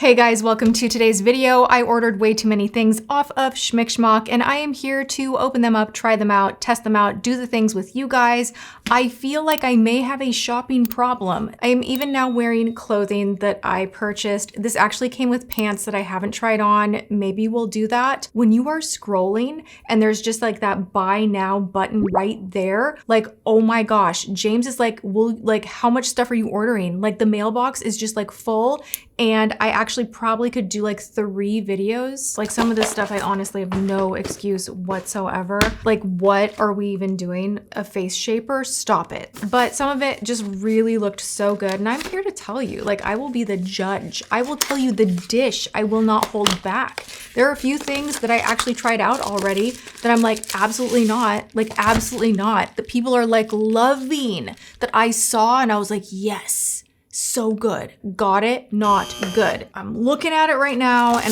Hey guys, welcome to today's video. I ordered way too many things off of Schmick and I am here to open them up, try them out, test them out, do the things with you guys. I feel like I may have a shopping problem. I am even now wearing clothing that I purchased. This actually came with pants that I haven't tried on. Maybe we'll do that. When you are scrolling and there's just like that buy now button right there, like, oh my gosh, James is like, well, like how much stuff are you ordering? Like the mailbox is just like full. And I actually probably could do like 3 videos. Like some of this stuff, I honestly have no excuse whatsoever. Like what are we even doing? A face shaper? Stop it. But some of it just really looked so good. And I'm here to tell you, like I will be the judge. I will tell you the dish. I will not hold back. There are a few things that I actually tried out already that I'm like, absolutely not. Like absolutely not. That people are like loving that I saw and I was like, yes. So good. Got it? Not good. I'm looking at it right now and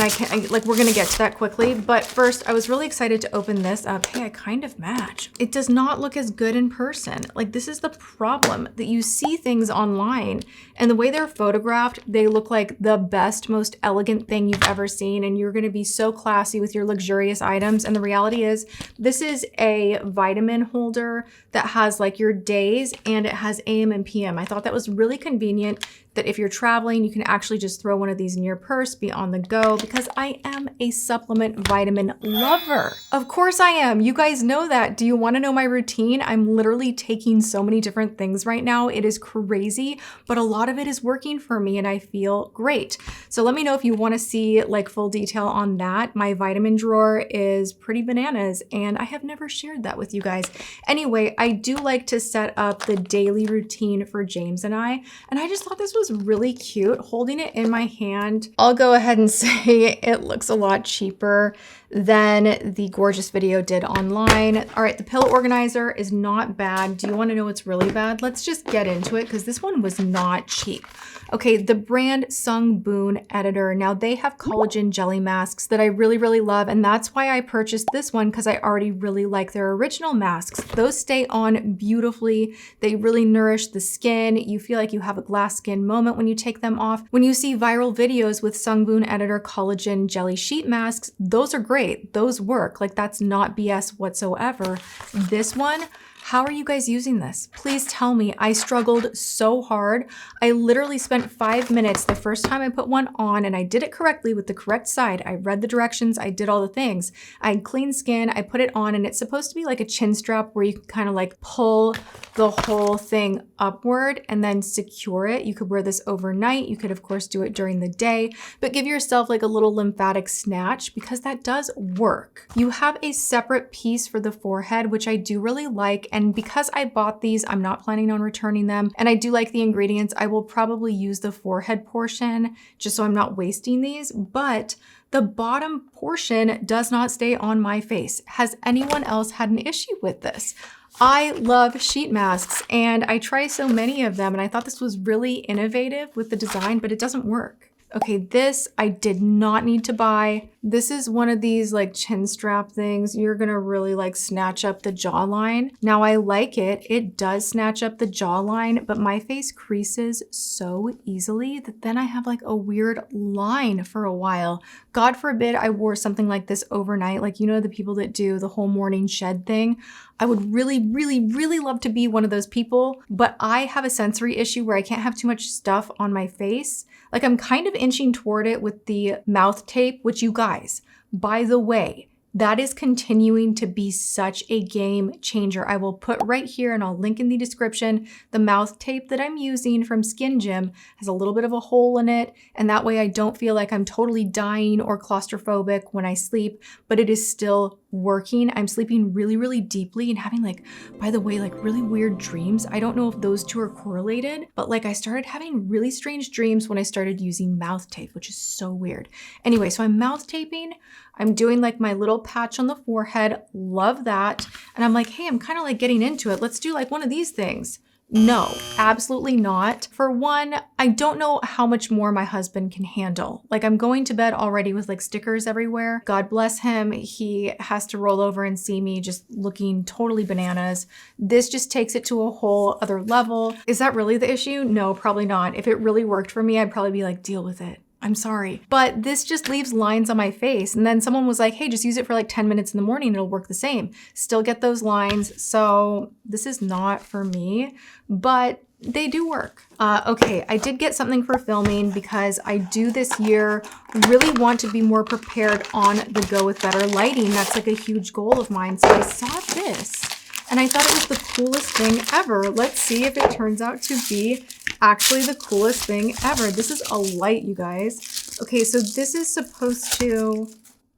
we're gonna get to that quickly. But first, I was really excited to open this up. Hey, I kind of match. It does not look as good in person. Like this is the problem, that you see things online and the way they're photographed, they look like the best, most elegant thing you've ever seen. And you're gonna be so classy with your luxurious items. And the reality is this is a vitamin holder that has like your days and it has AM and PM. I thought that was really convenient that if you're traveling, you can actually just throw one of these in your purse, be on the go, because I am a supplement vitamin lover. Of course I am. You guys know that. Do you want to know my routine? I'm literally taking so many different things right now. It is crazy, but a lot of it is working for me and I feel great. So let me know if you want to see like full detail on that. My vitamin drawer is pretty bananas and I have never shared that with you guys. Anyway, I do like to set up the daily routine for James and I just thought this was really cute. Holding it in my hand, I'll go ahead and say it looks a lot cheaper than the gorgeous video did online. All right, the pillow organizer is not bad. Do you want to know what's really bad? Let's just get into it because this one was not cheap. Okay, the brand Sungboon Editor. Now they have collagen jelly masks that I really, really love. And that's why I purchased this one because I already really like their original masks. Those stay on beautifully. They really nourish the skin. You feel like you have a glass skin moment when you take them off. When you see viral videos with Sungboon Editor collagen jelly sheet masks, those are great. Those work. Like that's not BS whatsoever. This one, how are you guys using this? Please tell me. I struggled so hard. I literally spent 5 minutes the first time I put one on and I did it correctly with the correct side. I read the directions. I did all the things. I had clean skin. I put it on and it's supposed to be like a chin strap where you can kind of like pull the whole thing upward and then secure it. You could wear this overnight. You could of course do it during the day, but give yourself like a little lymphatic snatch because that does work. You have a separate piece for the forehead, which I do really like. And because I bought these, I'm not planning on returning them. And I do like the ingredients. I will probably use the forehead portion just so I'm not wasting these, but the bottom portion does not stay on my face. Has anyone else had an issue with this? I love sheet masks and I try so many of them and I thought this was really innovative with the design, but it doesn't work. Okay, this I did not need to buy. This is one of these like chin strap things. You're gonna really like snatch up the jawline. Now I like it. It does snatch up the jawline, but my face creases so easily that then I have like a weird line for a while. God forbid I wore something like this overnight. Like, you know, the people that do the whole morning shed thing. I would really, really, really love to be one of those people, but I have a sensory issue where I can't have too much stuff on my face. Like I'm kind of inching toward it with the mouth tape, which you guys, by the way, that is continuing to be such a game changer. I will put right here and I'll link in the description. The mouth tape that I'm using from Skin Gym has a little bit of a hole in it. And that way I don't feel like I'm totally dying or claustrophobic when I sleep, but it is still working. I'm sleeping really, really deeply and having like, by the way, like really weird dreams. I don't know if those two are correlated, but like I started having really strange dreams when I started using mouth tape, which is so weird. Anyway, so I'm mouth taping. I'm doing like my little patch on the forehead. Love that. And I'm like, hey, I'm kind of like getting into it. Let's do like one of these things. No, absolutely not. For one, I don't know how much more my husband can handle. Like I'm going to bed already with like stickers everywhere. God bless him. He has to roll over and see me just looking totally bananas. This just takes it to a whole other level. Is that really the issue? No, probably not. If it really worked for me, I'd probably be like, deal with it. I'm sorry. But this just leaves lines on my face. And then someone was like, hey, just use it for like 10 minutes in the morning. It'll work the same. Still get those lines. So this is not for me, but they do work. Okay, I did get something for filming because I do this year really want to be more prepared on the go with better lighting. That's like a huge goal of mine. So I saw this and I thought it was the coolest thing ever. Let's see if it turns out to be actually the coolest thing ever. This is a light, you guys. Okay, so this is supposed to,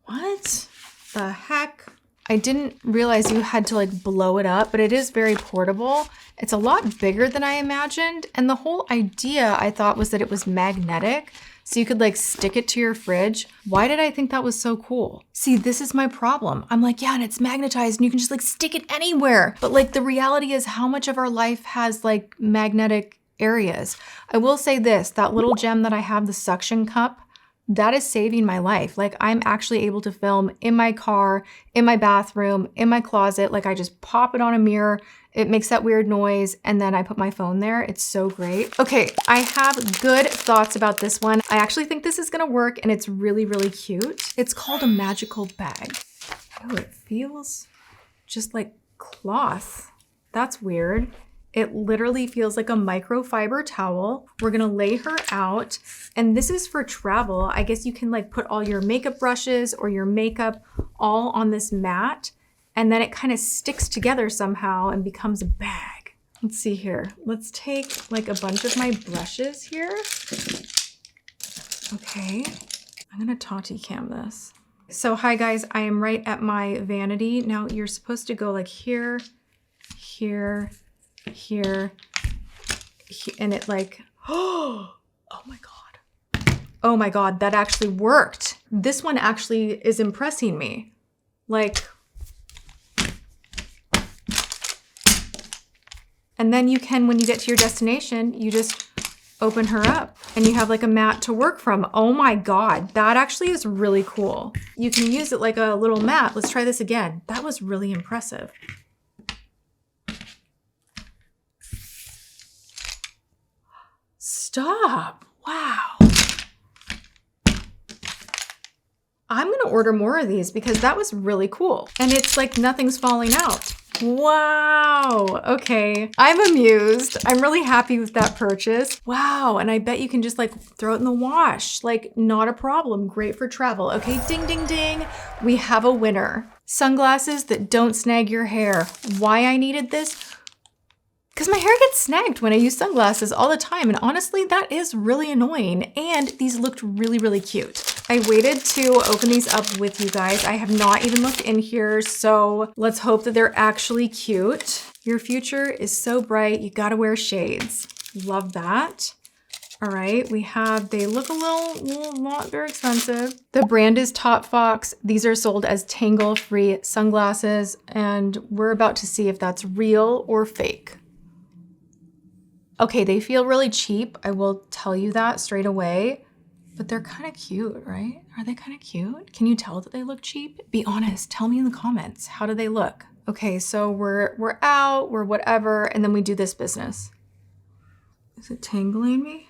what the heck? I didn't realize you had to like blow it up, but it is very portable. It's a lot bigger than I imagined. And the whole idea I thought was that it was magnetic. So you could like stick it to your fridge. Why did I think that was so cool? See, this is my problem. I'm like, yeah, and it's magnetized and you can just like stick it anywhere. But like the reality is how much of our life has like magnetic areas. I will say this, that little gem that I have, the suction cup, that is saving my life. Like I'm actually able to film in my car, in my bathroom, in my closet. Like I just pop it on a mirror. It makes that weird noise and then I put my phone there. It's so great. Okay, I have good thoughts about this one. I actually think this is gonna work and it's really, really cute. It's called a magical bag. Oh, it feels just like cloth. That's weird. It literally feels like a microfiber towel. We're gonna lay her out. And this is for travel. I guess you can like put all your makeup brushes or your makeup all on this mat. And then it kind of sticks together somehow and becomes a bag. Let's see here. Let's take like a bunch of my brushes here. Okay, I'm gonna Tati cam this. So hi guys, I am right at my vanity. Now you're supposed to go like here, here, here, and it like, oh my God. Oh my God, that actually worked. This one actually is impressing me. Like, and then you can, when you get to your destination, you just open her up and you have like a mat to work from. Oh my God, that actually is really cool. You can use it like a little mat. Let's try this again. That was really impressive. Stop. Wow. I'm gonna order more of these because that was really cool. And it's like nothing's falling out. Wow. Okay. I'm amused. I'm really happy with that purchase. Wow. And I bet you can just like throw it in the wash. Like not a problem. Great for travel. Okay. Ding, ding, ding. We have a winner. Sunglasses that don't snag your hair. Why I needed this? Because my hair gets snagged when I use sunglasses all the time. And honestly, that is really annoying. And these looked really, really cute. I waited to open these up with you guys. I have not even looked in here. So let's hope that they're actually cute. Your future is so bright. You gotta wear shades. Love that. All right, we have, they look a little not very expensive. The brand is Topfoxx. These are sold as Tangle-free sunglasses. And we're about to see if that's real or fake. Okay, they feel really cheap. I will tell you that straight away, but they're kind of cute, right? Are they kind of cute? Can you tell that they look cheap? Be honest, tell me in the comments. How do they look? Okay, so we're out, we're whatever, and then we do this business. Is it tangling me?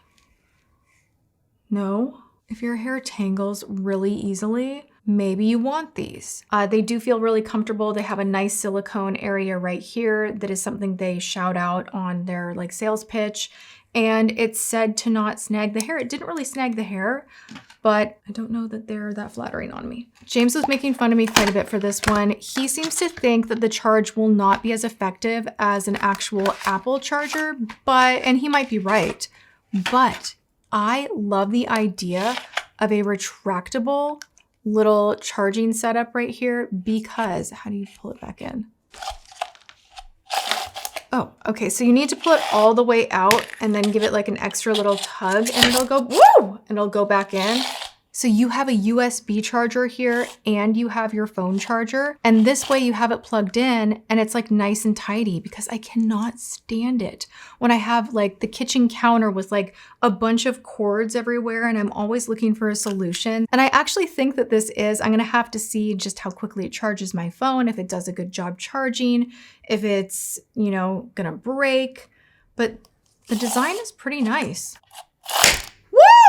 No. If your hair tangles really easily, maybe you want these. They do feel really comfortable. They have a nice silicone area right here. That is something they shout out on their like sales pitch. And it's said to not snag the hair. It didn't really snag the hair, but I don't know that they're that flattering on me. James was making fun of me quite a bit for this one. He seems to think that the charge will not be as effective as an actual Apple charger, and he might be right. But I love the idea of a retractable little charging setup right here because, how do you pull it back in? Oh, okay, so you need to pull it all the way out and then give it like an extra little tug and it'll go, woo, and it'll go back in. So you have a USB charger here and you have your phone charger. And this way you have it plugged in and it's like nice and tidy because I cannot stand it when I have like the kitchen counter with like a bunch of cords everywhere and I'm always looking for a solution. And I actually think that this is, I'm gonna have to see just how quickly it charges my phone, if it does a good job charging, if it's, you know, gonna break, but the design is pretty nice.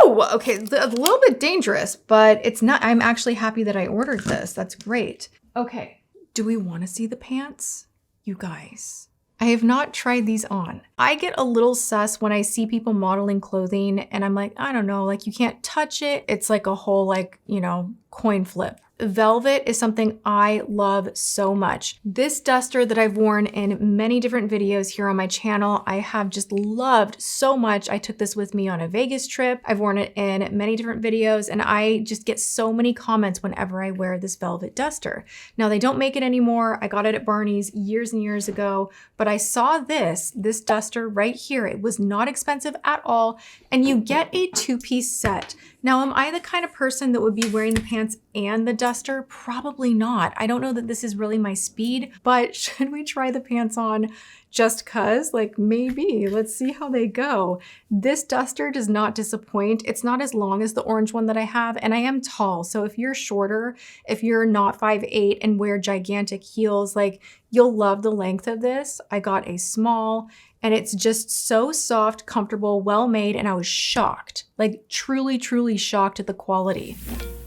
Woo! Okay, a little bit dangerous, but it's not. I'm actually happy that I ordered this. That's great. Okay, do we want to see the pants? You guys, I have not tried these on. I get a little sus when I see people modeling clothing and I'm like, I don't know, like you can't touch it. It's like a whole like, you know, coin flip. Velvet is something I love so much. This duster that I've worn in many different videos here on my channel, I have just loved so much. I took this with me on a Vegas trip. I've worn it in many different videos and I just get so many comments whenever I wear this velvet duster. Now they don't make it anymore. I got it at Barney's years and years ago, but I saw this duster right here. It was not expensive at all. And you get a 2-piece set. Now, am I the kind of person that would be wearing the pants and the duster? Probably not. I don't know that this is really my speed, but should we try the pants on just cause? Like maybe, let's see how they go. This duster does not disappoint. It's not as long as the orange one that I have, and I am tall. So if you're shorter, if you're not 5'8" and wear gigantic heels, like you'll love the length of this. I got a small, and it's just so soft, comfortable, well made, and I was shocked. Like truly, truly shocked at the quality.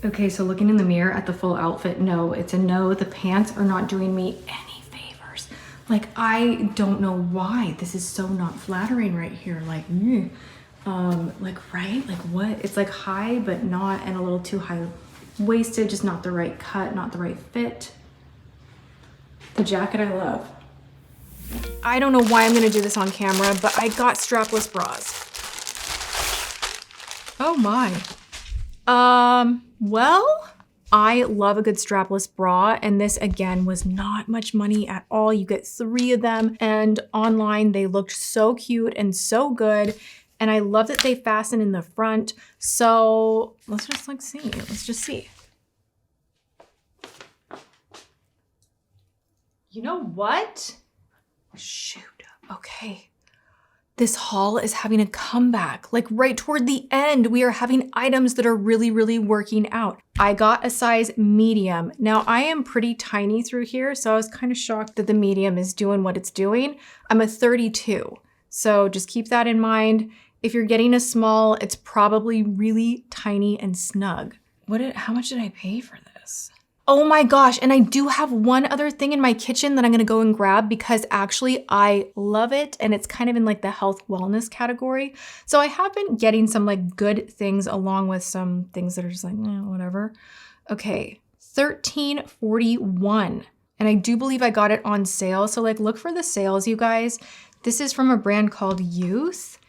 Okay, so looking in the mirror at the full outfit, no, it's a no. The pants are not doing me any favors. Like I don't know why this is so not flattering right here. Like, right? Like what? It's like high, but not, and a little too high waisted, just not the right cut, not the right fit. The jacket I love. I don't know why I'm gonna do this on camera, but I got strapless bras. Oh my. Well, I love a good strapless bra, and this again was not much money at all. You get 3 of them, and online they looked so cute and so good. And I love that they fasten in the front. So let's just like see, let's just see. You know what? Shoot, okay. This haul is having a comeback. Like right toward the end, we are having items that are really, really working out. I got a size medium. Now I am pretty tiny through here, so I was kind of shocked that the medium is doing what it's doing. I'm a 32, so just keep that in mind. If you're getting a small, it's probably really tiny and snug. How much did I pay for this? Oh my gosh, and I do have one other thing in my kitchen that I'm gonna go and grab because actually I love it and it's kind of in like the health wellness category. So I have been getting some like good things along with some things that are just like, whatever. Okay, $13.41. And I do believe I got it on sale. So like look for the sales, you guys. This is from a brand called Youth.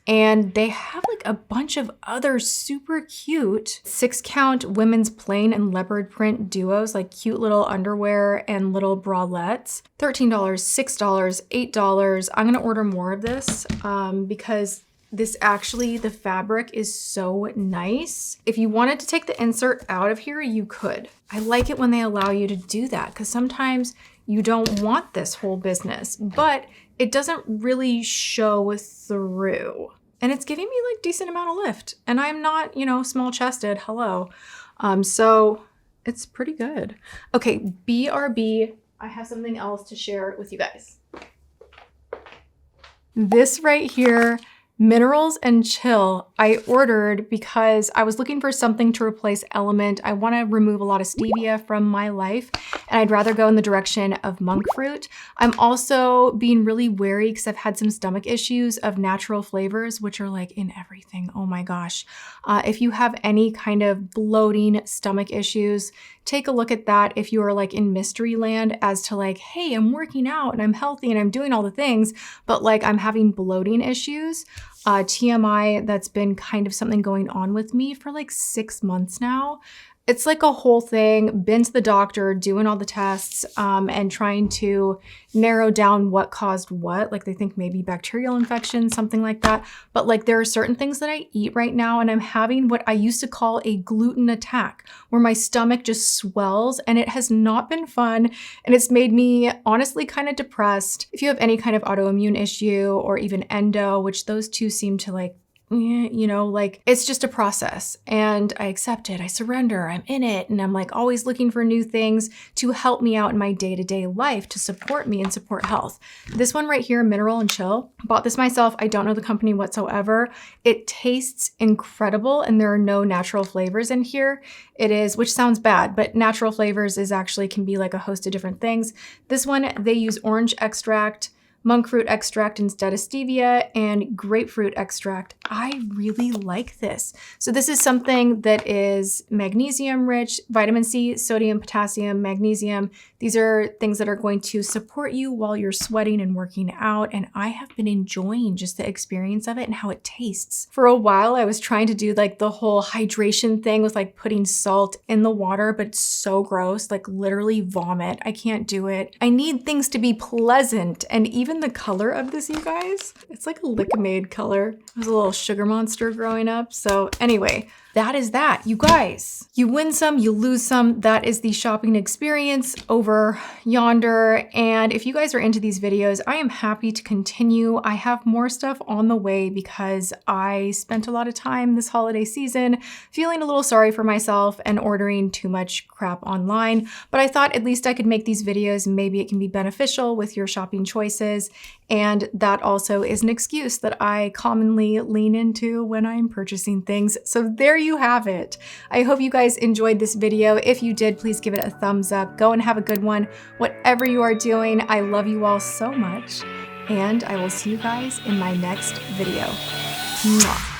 And they have like a bunch of other super cute 6-count women's plain and leopard print duos, like cute little underwear and little bralettes. $13, $6, $8. I'm gonna order more of this because this actually, the fabric is so nice. If you wanted to take the insert out of here, you could. I like it when they allow you to do that because sometimes you don't want this whole business, but it doesn't really show through. And it's giving me like decent amount of lift. And I'm not, you know, small chested, hello. So it's pretty good. Okay, BRB, I have something else to share with you guys. This right here, Minerals and Chill, I ordered because I was looking for something to replace Element. I want to remove a lot of stevia from my life, and I'd rather go in the direction of monk fruit. I'm also being really wary because I've had some stomach issues of natural flavors, which are like in everything. Oh my gosh. If you have any kind of bloating stomach issues, take a look at that if you are like in mystery land as to like, hey, I'm working out and I'm healthy and I'm doing all the things, but like I'm having bloating issues. TMI, that's been kind of something going on with me for like 6 months now. It's like a whole thing, been to the doctor, doing all the tests, and trying to narrow down what caused what. Like they think maybe bacterial infection, something like that. But like there are certain things that I eat right now and I'm having what I used to call a gluten attack, where my stomach just swells, and it has not been fun. And it's made me honestly kind of depressed. If you have any kind of autoimmune issue or even endo, which those two seem to like you know, like it's just a process and I accept it, I surrender, I'm in it. And I'm like always looking for new things to help me out in my day-to-day life to support me and support health. This one right here, Mineral and Chill, bought this myself. I don't know the company whatsoever. It tastes incredible and there are no natural flavors in here. It is, which sounds bad, but natural flavors is actually can be like a host of different things. This one, they use orange extract, monk fruit extract instead of stevia, and grapefruit extract. I really like this. So this is something that is magnesium rich, vitamin C, sodium, potassium, magnesium. These are things that are going to support you while you're sweating and working out. And I have been enjoying just the experience of it and how it tastes. For a while, I was trying to do like the whole hydration thing with like putting salt in the water, but it's so gross, like literally vomit. I can't do it. I need things to be pleasant. And even the color of this, you guys, it's like a lick-made color. I was a little sugar monster growing up. So anyway, that is that, you guys. You win some, you lose some. That is the shopping experience over yonder. And if you guys are into these videos, I am happy to continue. I have more stuff on the way because I spent a lot of time this holiday season feeling a little sorry for myself and ordering too much crap online. But I thought at least I could make these videos. Maybe it can be beneficial with your shopping choices. And that also is an excuse that I commonly lean into when I'm purchasing things. So there you have it. I hope you guys enjoyed this video. If you did, please give it a thumbs up. Go and have a good one. Whatever you are doing, I love you all so much. And I will see you guys in my next video. Mwah.